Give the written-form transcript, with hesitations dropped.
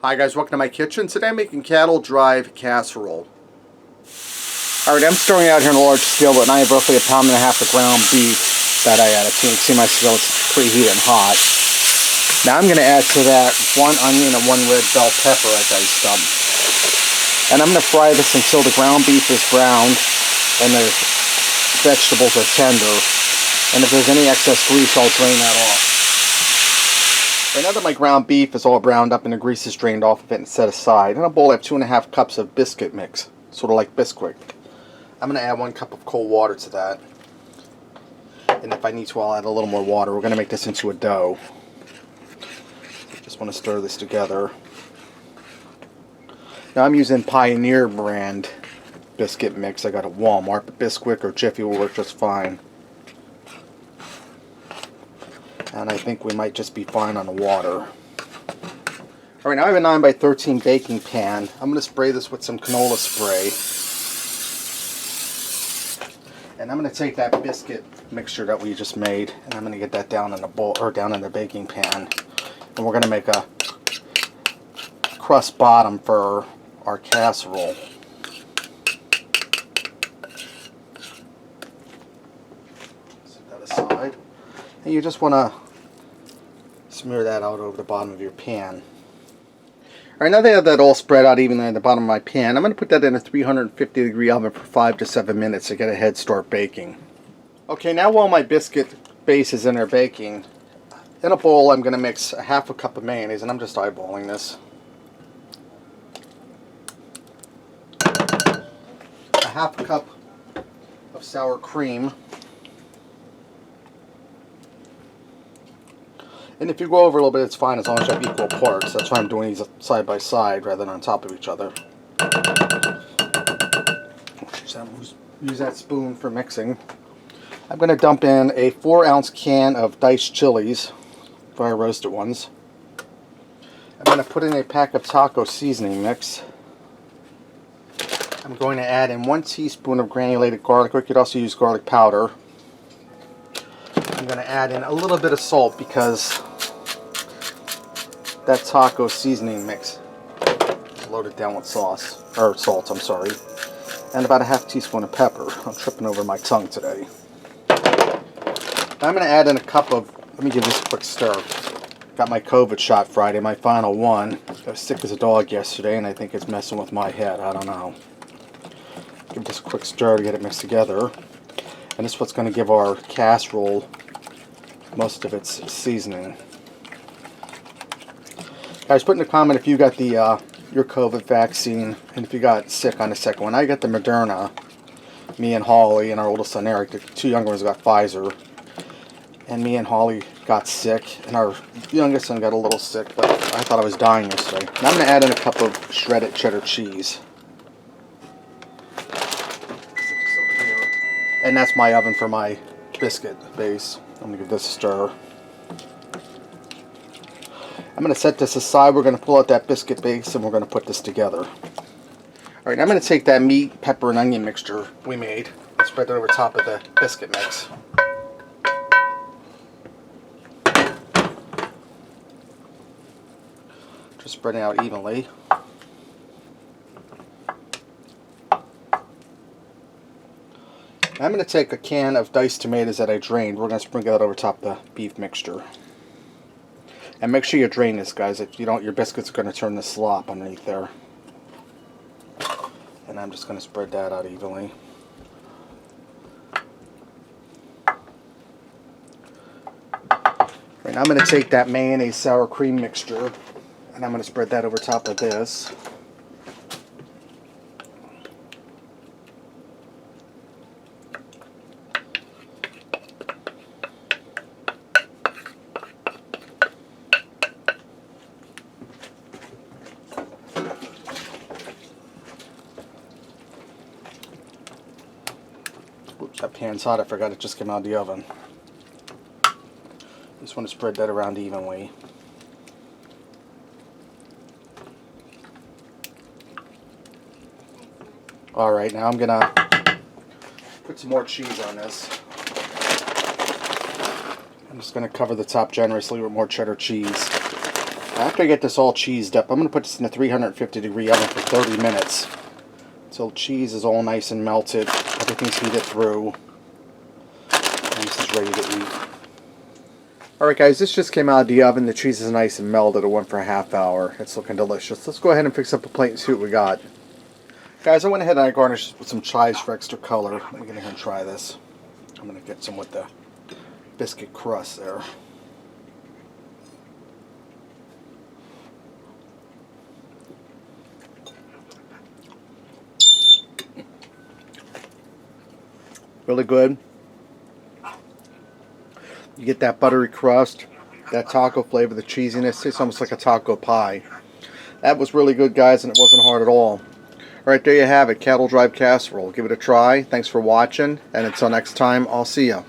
Hi guys, welcome to my kitchen. Today I'm making cattle drive casserole. Alright, I'm stirring out here in a large skillet, and I have roughly 1.5 pounds of ground beef that I added to. You can see my skillet's preheated and hot. Now I'm going to add to that 1 onion and 1 red bell pepper I diced up. And I'm going to fry this until the ground beef is browned and the vegetables are tender. And if there's any excess grease, I'll drain that off. Right now that my ground beef is all browned up and the grease is drained off of it and set aside, in a bowl I have 2.5 cups of biscuit mix, sort of like Biscuit. I'm going to add 1 cup of cold water to that. And if I need to, I'll add a little more water. We're going to make this into a dough. Just want to stir this together. Now I'm using Pioneer brand biscuit mix. I got a Walmart, but Biscuit or Jiffy will work just fine. And I think we might just be fine on the water. Alright, now I have a 9x13 baking pan. I'm going to spray this with some canola spray. And I'm going to take that biscuit mixture that we just made, and I'm going to get that down in the bowl, or down in the baking pan. And we're going to make a crust bottom for our casserole. Set that aside. And you just want to smear that out over the bottom of your pan. Alright, now that I have that all spread out evenly on the bottom of my pan, I'm going to put that in a 350-degree oven for 5 to 7 minutes to get a head start baking. Okay, now while my biscuit base is in there baking, in a bowl I'm going to mix 1/2 cup of mayonnaise, and I'm just eyeballing this. 1/2 cup of sour cream. And if you go over a little bit, it's fine as long as you have equal parts. That's why I'm doing these side by side rather than on top of each other. Use that spoon for mixing. I'm going to dump in a 4-ounce can of diced chilies, dry roasted ones. I'm going to put in a pack of taco seasoning mix. I'm going to add in 1 teaspoon of granulated garlic, or you could also use garlic powder. I'm going to add in a little bit of salt because that taco seasoning mix is loaded down with sauce, or salt, I'm sorry. And about a 1/2 teaspoon of pepper. I'm tripping over my tongue today. I'm going to add in a cup of, let me give this a quick stir. Got my COVID shot Friday, my final one. I was sick as a dog yesterday, and I think it's messing with my head. I don't know. Give this a quick stir to get it mixed together. And this is what's going to give our casserole most of its seasoning. Guys, put in a comment if you got the your COVID vaccine and if you got sick on the second one. I got the Moderna. Me and Holly and our oldest son Eric, the 2 younger ones, got Pfizer. And me and Holly got sick, and our youngest son got a little sick, but I thought I was dying yesterday. Now I'm going to add in a cup of shredded cheddar cheese. And that's my oven for my biscuit base. I'm going to give this a stir. I'm going to set this aside. We're going to pull out that biscuit base and we're going to put this together. Alright, I'm going to take that meat, pepper, and onion mixture we made and spread it over top of the biscuit mix. Just spread it out evenly. I'm going to take a can of diced tomatoes that I drained. We're going to sprinkle that over top of the beef mixture. And make sure you drain this, guys. If you don't, your biscuit's going to turn to slop underneath there. And I'm just going to spread that out evenly. Right now I'm going to take that mayonnaise sour cream mixture and I'm going to spread that over top of this. Oops, that pan's hot. I forgot it just came out of the oven. Just want to spread that around evenly. Alright, now I'm going to put some more cheese on this. I'm just going to cover the top generously with more cheddar cheese. After I get this all cheesed up, I'm going to put this in a 350-degree oven for 30 minutes. So cheese is all nice and melted. Everything's heated through. And this is ready to eat. Alright guys, this just came out of the oven. The cheese is nice and melted. It went for a half hour. It's looking delicious. Let's go ahead and fix up a plate and see what we got. Guys, I went ahead and I garnished with some chives for extra color. Let me get ahead and try this. I'm going to get some with the biscuit crust there. Really good. You get that buttery crust, that taco flavor, the cheesiness. It's almost like a taco pie. That was really good, guys, and it wasn't hard at all. Alright, there you have it. Cattle Drive Casserole. Give it a try. Thanks for watching, and until next time, I'll see ya.